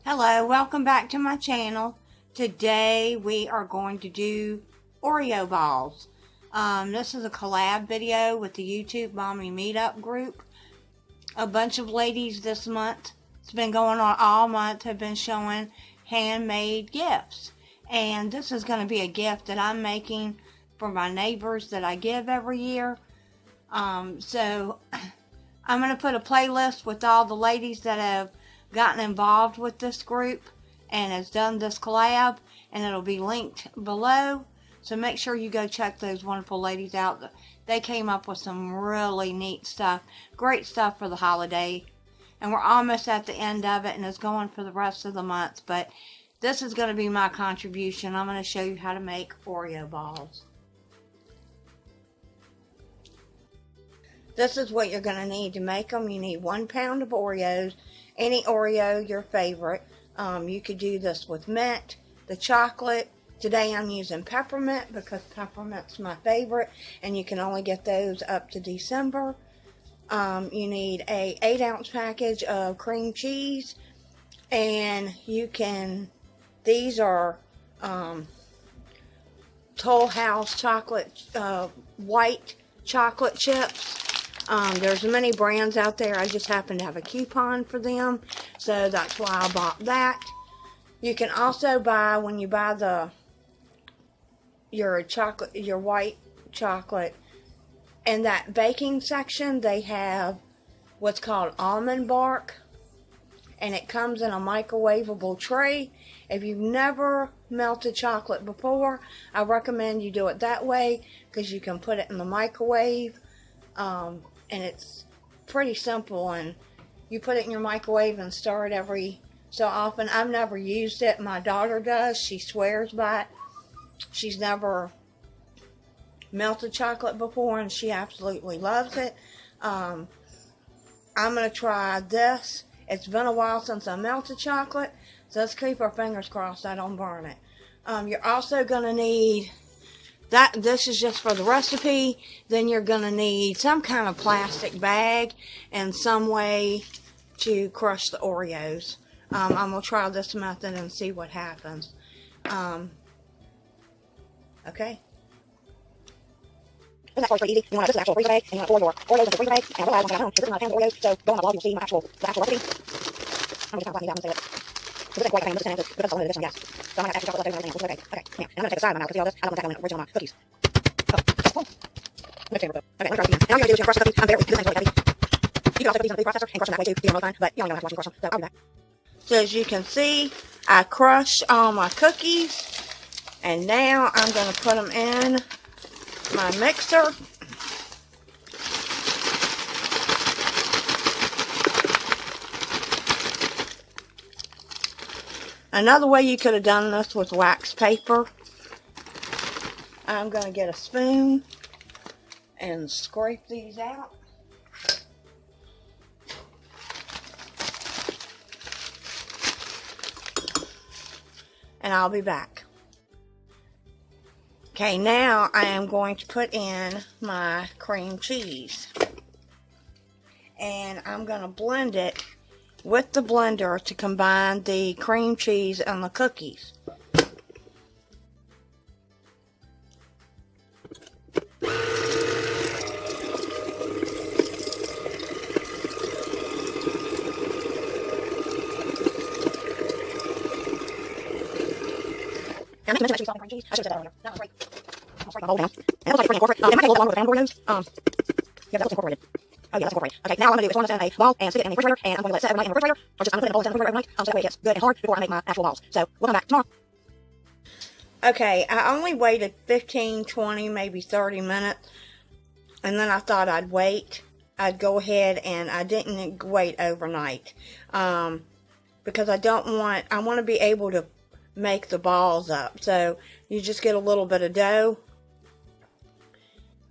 Hello, welcome back to my channel. Today we are going to do Oreo balls. This is a collab video with the YouTube Mommy Meetup group. A bunch of ladies this month, it's been going on all month, have been showing handmade gifts. And this is going to be a gift that I'm making for my neighbors that I give every year. So I'm going to put a playlist with all the ladies that have gotten involved with this group and has done this collab, and it'll be linked below, so make sure you go check those wonderful ladies out. They came up with some really neat stuff, great stuff for the holiday, and we're almost at the end of it, and it's going for the rest of the month. But this is going to be my contribution. I'm going to show you how to make Oreo balls. This is what you're going to need to make them. You need 1 pound of Oreos, any Oreo, your favorite. You could do this with mint, the chocolate. Today I'm using peppermint because peppermint's my favorite, and you can only get those up to December. You need a 8-ounce package of cream cheese, and these are Toll House chocolate, white chocolate chips. There's many brands out there. I just happen to have a coupon for them, so that's why I bought that. You can also buy, when you buy your white chocolate, in that baking section they have what's called almond bark, and it comes in a microwavable tray. If you've never melted chocolate before, I recommend you do it that way, because you can put it in the microwave. And it's pretty simple, and you put it in your microwave and stir it every so often. I've never used it. My daughter does. She swears by it. She's never melted chocolate before, and she absolutely loves it. I'm going to try this. It's been a while since I melted chocolate, so let's keep our fingers crossed I don't burn it. You're also going to need this is just for the recipe. Then you're going to need some kind of plastic bag and some way to crush the Oreos. I'm going to try this method and see what happens. Okay. This is actually pretty easy. This is an actual freezer bag, and you want to pour your Oreos into the freezer bag. And I realized once I got home, this is not a pound of Oreos, so go on my blog, you'll see the actual recipe. I'm just kind of blocking these out and say it. So this is quite a pan, this is 10 ounces, because it's a limited edition, yes. So I'm going to have extra chocolate left over and everything else. Okay. Now, I'm going to take a side of my mouth, because see all this? I don't want that going in original my cookies. Oh, that's cool. Mix it. Okay, let me try this again. Now, all you got to do is crush the cookies. I'm very, this is really heavy. You can also put these in the food processor and crush them that way too, do them all the time, but you don't have to watch me crush them, so I'll be back. So as you can see, I crushed all my cookies, and now I'm going to put them in my mixer. Another way you could have done this with wax paper. I'm going to get a spoon and scrape these out. And I'll be back. Okay, now I am going to put in my cream cheese. And I'm going to blend it with the blender to combine the cream cheese and the cookies. And I meant to mention actually salting cream cheese. I should have said that earlier. That was great. I'll scrape my bowl down. And it looks like it's pretty incorporated. It might take a little longer with the pound Oreos. Yeah, that looks incorporated. Oh yeah, that's incorporated. Okay, now what I'm going to do is form this in a ball and stick it in the refrigerator, and I'm going to let it sit overnight in the refrigerator, or just I'm going to put it in the bowl and sit in the refrigerator overnight, so that way it gets good and hard before I make my actual balls. So we'll come back tomorrow. Okay, I only waited 15, 20, maybe 30 minutes, and then I thought I'd wait. I'd go ahead, and I didn't wait overnight, because I want to be able to make the balls up. So you just get a little bit of dough.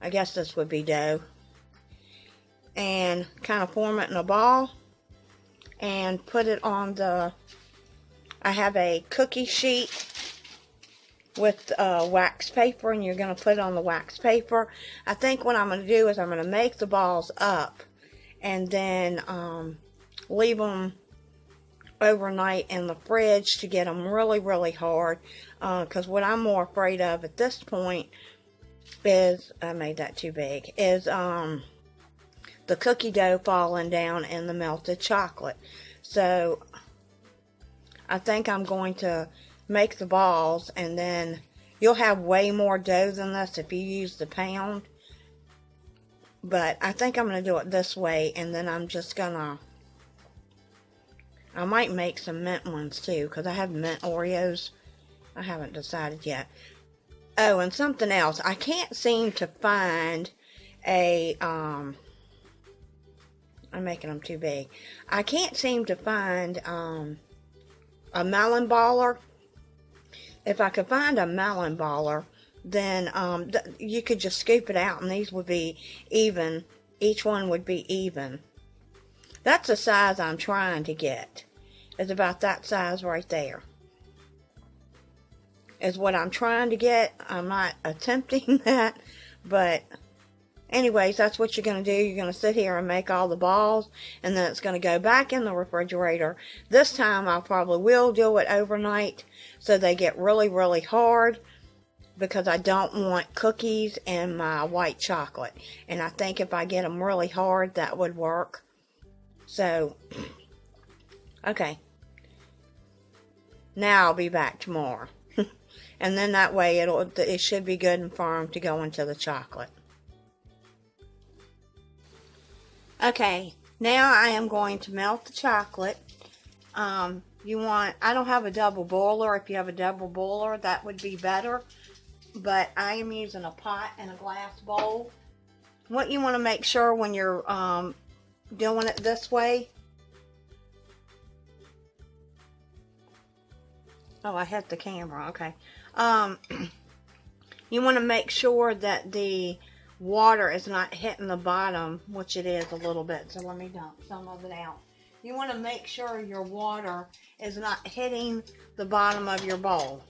I guess this would be dough. And kind of form it in a ball and put it on I have a cookie sheet with wax paper, and you're going to put it on the wax paper. I think what I'm going to do is I'm going to make the balls up and then leave them overnight in the fridge to get them really, really hard. Because what I'm more afraid of at this point is, I made that too big, is the cookie dough falling down in the melted chocolate. So I think I'm going to make the balls, and then you'll have way more dough than this if you use the pound. But I think I'm going to do it this way, and then I'm just going to, I might make some mint ones too, because I have mint Oreos. I haven't decided yet. Oh, and something else. I can't seem to find a, I'm making them too big. I can't seem to find a melon baller. If I could find a melon baller, then you could just scoop it out and these would be even. Each one would be even. That's the size I'm trying to get. It's about that size right there. Is what I'm trying to get. I'm not attempting that, but anyways, that's what you're going to do. You're going to sit here and make all the balls, and then it's going to go back in the refrigerator. This time I probably will do it overnight so they get really, really hard, because I don't want cookies in my white chocolate. And I think if I get them really hard, that would work. So, okay. Now I'll be back tomorrow. And then that way it should be good and firm to go into the chocolate. Okay, now I am going to melt the chocolate. I don't have a double boiler. If you have a double boiler, that would be better. But I am using a pot and a glass bowl. What you want to make sure when you're doing it this way. Oh, I hit the camera. Okay. You want to make sure that the water is not hitting the bottom, which it is a little bit. So let me dump some of it out. You want to make sure your water is not hitting the bottom of your bowl.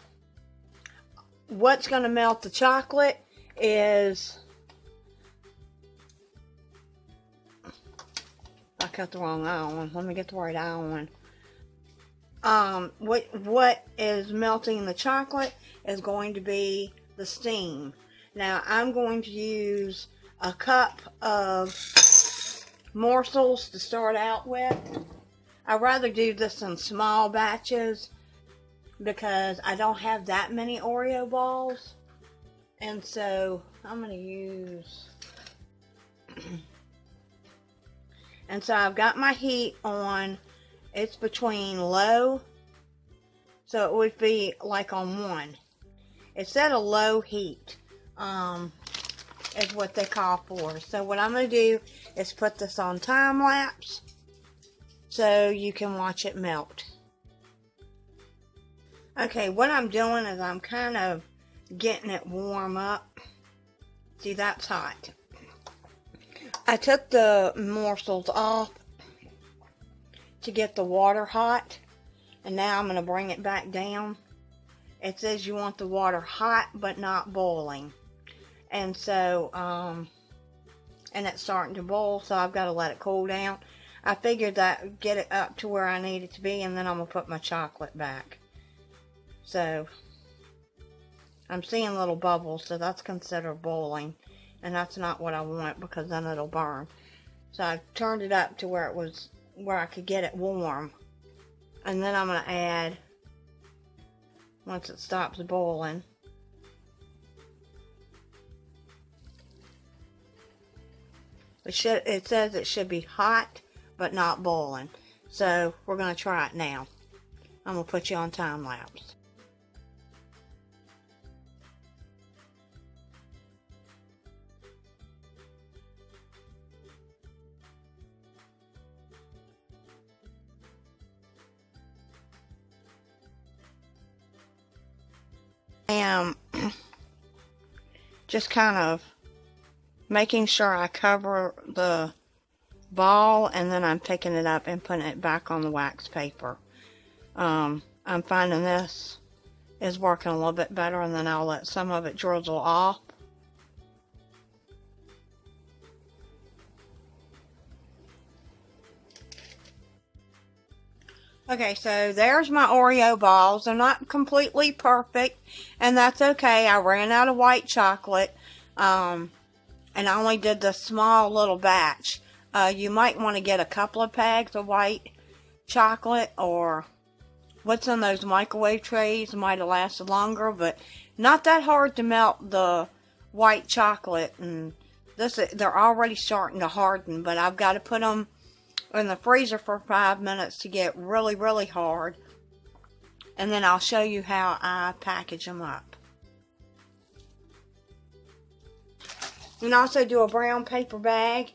What's going to melt the chocolate is, I cut the wrong eye on. Let me get the right eye on. What is melting the chocolate is going to be the steam. Now I'm going to use a cup of morsels to start out with. I'd rather do this in small batches because I don't have that many Oreo balls. And so I'm going to use, and so I've got my heat on. It's between low, so it would be like on 1. It's at a low heat, is what they call for. So what I'm going to do is put this on time lapse so you can watch it melt. Okay, what I'm doing is I'm kind of getting it warm up. See, that's hot. I took the morsels off to get the water hot, and now I'm going to bring it back down. It says you want the water hot but not boiling, and so and it's starting to boil, so I've got to let it cool down. I figured that get it up to where I need it to be, and then I'm going to put my chocolate back. So I'm seeing little bubbles, so that's considered boiling, and that's not what I want because then it'll burn. So I turned it up to where it was, where I could get it warm, and then I'm going to add, once it stops boiling, it says it should be hot but not boiling. So we're going to try it now. I'm going to put you on time lapse. I am just kind of making sure I cover the ball, and then I'm picking it up and putting it back on the wax paper. I'm finding this is working a little bit better, and then I'll let some of it drizzle off. Okay, so there's my Oreo balls. They're not completely perfect, and that's okay. I ran out of white chocolate, and I only did the small little batch. You might want to get a couple of bags of white chocolate, or what's in those microwave trays might have lasted longer, but not that hard to melt the white chocolate. And they're already starting to harden, but I've got to put them in the freezer for 5 minutes to get really, really hard. And then I'll show you how I package them up. You can also do a brown paper bag.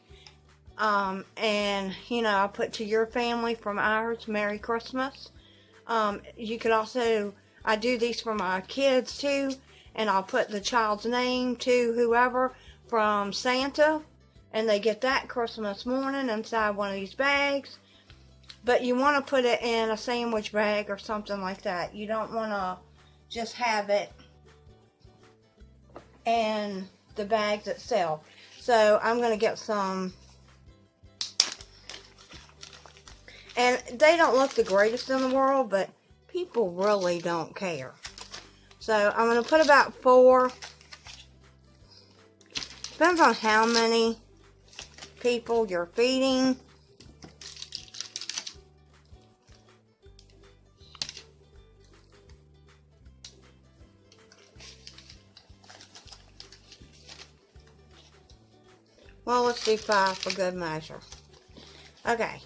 And, you know, I'll put to your family from ours, Merry Christmas. You could also, I do these for my kids too. And I'll put the child's name to whoever from Santa. And they get that Christmas morning inside one of these bags. But you want to put it in a sandwich bag or something like that. You don't want to just have it in the bags itself. So I'm going to get some, and they don't look the greatest in the world, but people really don't care. So I'm going to put about 4. Depends on how many people you're feeding. Well, let's do 5 for good measure. Okay.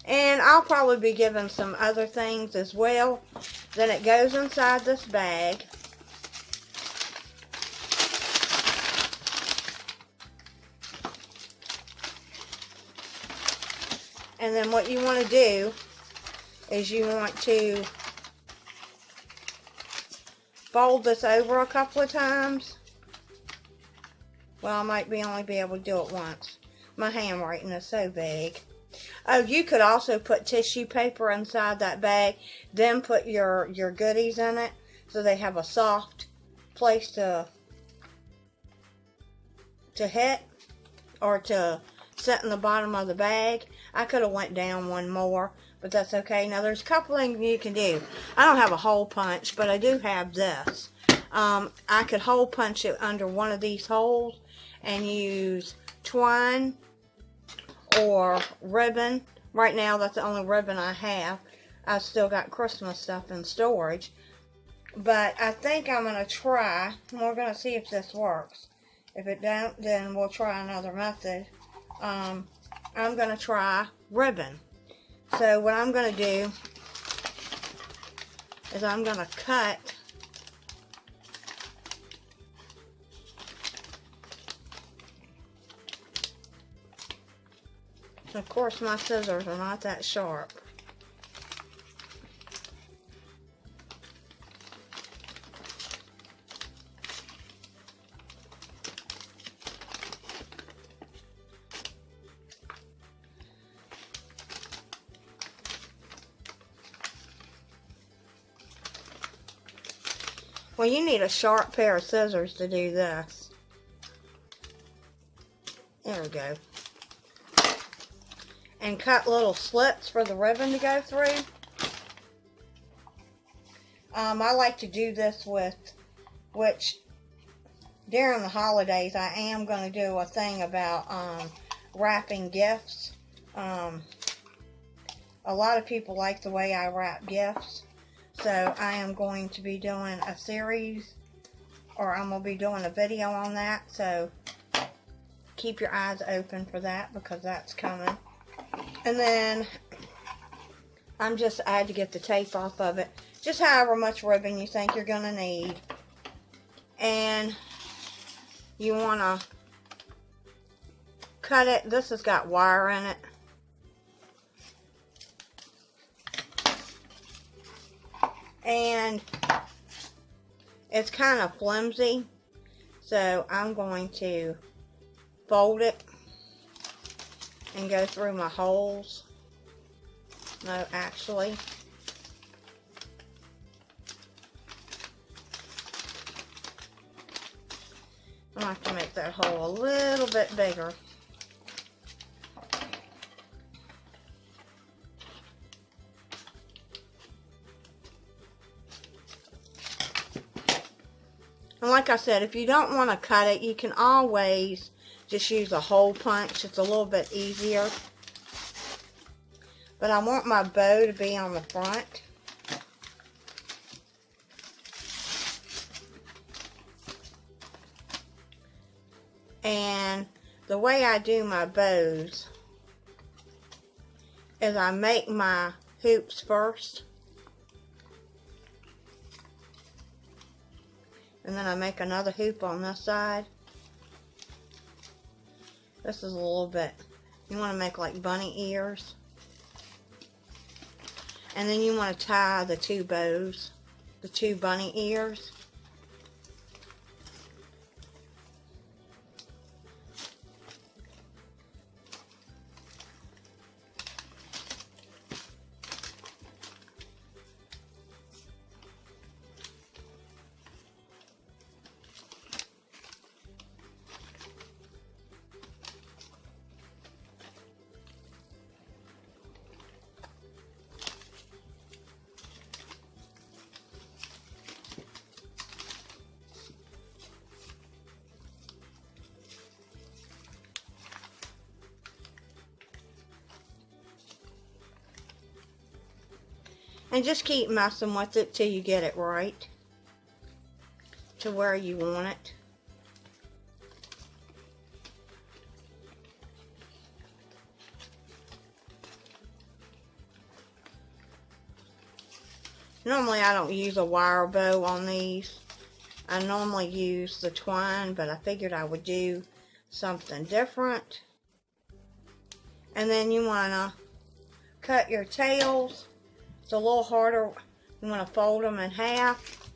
And I'll probably be giving some other things as well. Then it goes inside this bag. And then what you want to do is you want to fold this over a couple of times. Well, I might only be able to do it once. My handwriting is so big. Oh, you could also put tissue paper inside that bag, then put your goodies in it so they have a soft place to hit or to sit in the bottom of the bag. I could have went down one more, but that's okay. Now, there's a couple things you can do. I don't have a hole punch, but I do have this. I could hole punch it under one of these holes and use twine or ribbon. Right now, that's the only ribbon I have. I've still got Christmas stuff in storage. But I think I'm going to try, and we're going to see if this works. If it don't, then we'll try another method. I'm going to try ribbon. So what I'm going to do is I'm going to cut of course, my scissors are not that sharp. Well, you need a sharp pair of scissors to do this. There we go. And cut little slits for the ribbon to go through. I like to do this with, which during the holidays I am going to do a thing about wrapping gifts. A lot of people like the way I wrap gifts. So I am going to be doing a series, or I'm going to be doing a video on that. So keep your eyes open for that, because that's coming. And then I had to get the tape off of it. Just however much ribbon you think you're going to need. And you want to cut it. This has got wire in it. And it's kind of flimsy. So I'm going to fold it and go through my holes. No, actually. I'll have to make that hole a little bit bigger. And like I said, if you don't want to cut it, you can always just use a hole punch. It's a little bit easier. But I want my bow to be on the front. And the way I do my bows is I make my hoops first. And then I make another hoop on this side. This is a little bit, you want to make like bunny ears. And then you want to tie the two bows, the two bunny ears. And just keep messing with it till you get it right to where you want it. Normally I don't use a wire bow on these. I normally use the twine, but I figured I would do something different. And then you want to cut your tails. It's a little harder. You want to fold them in half.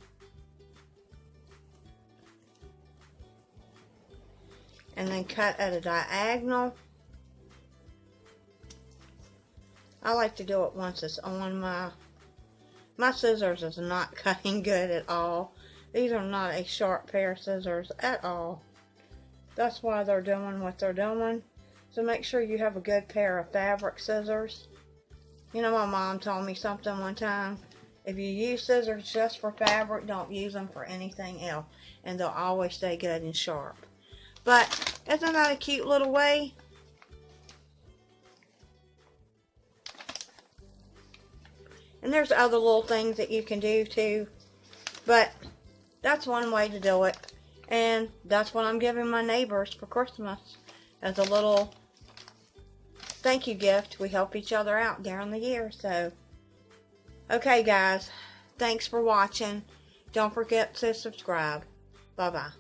And then cut at a diagonal. I like to do it once it's on. My scissors is not cutting good at all. These are not a sharp pair of scissors at all. That's why they're doing what they're doing. So make sure you have a good pair of fabric scissors. You know, my mom told me something one time. If you use scissors just for fabric, don't use them for anything else. And they'll always stay good and sharp. But isn't that a cute little way? And there's other little things that you can do too. But that's one way to do it. And that's what I'm giving my neighbors for Christmas. As a little thank you gift. We help each other out during the year. So, okay guys. Thanks for watching. Don't forget to subscribe. Bye-bye.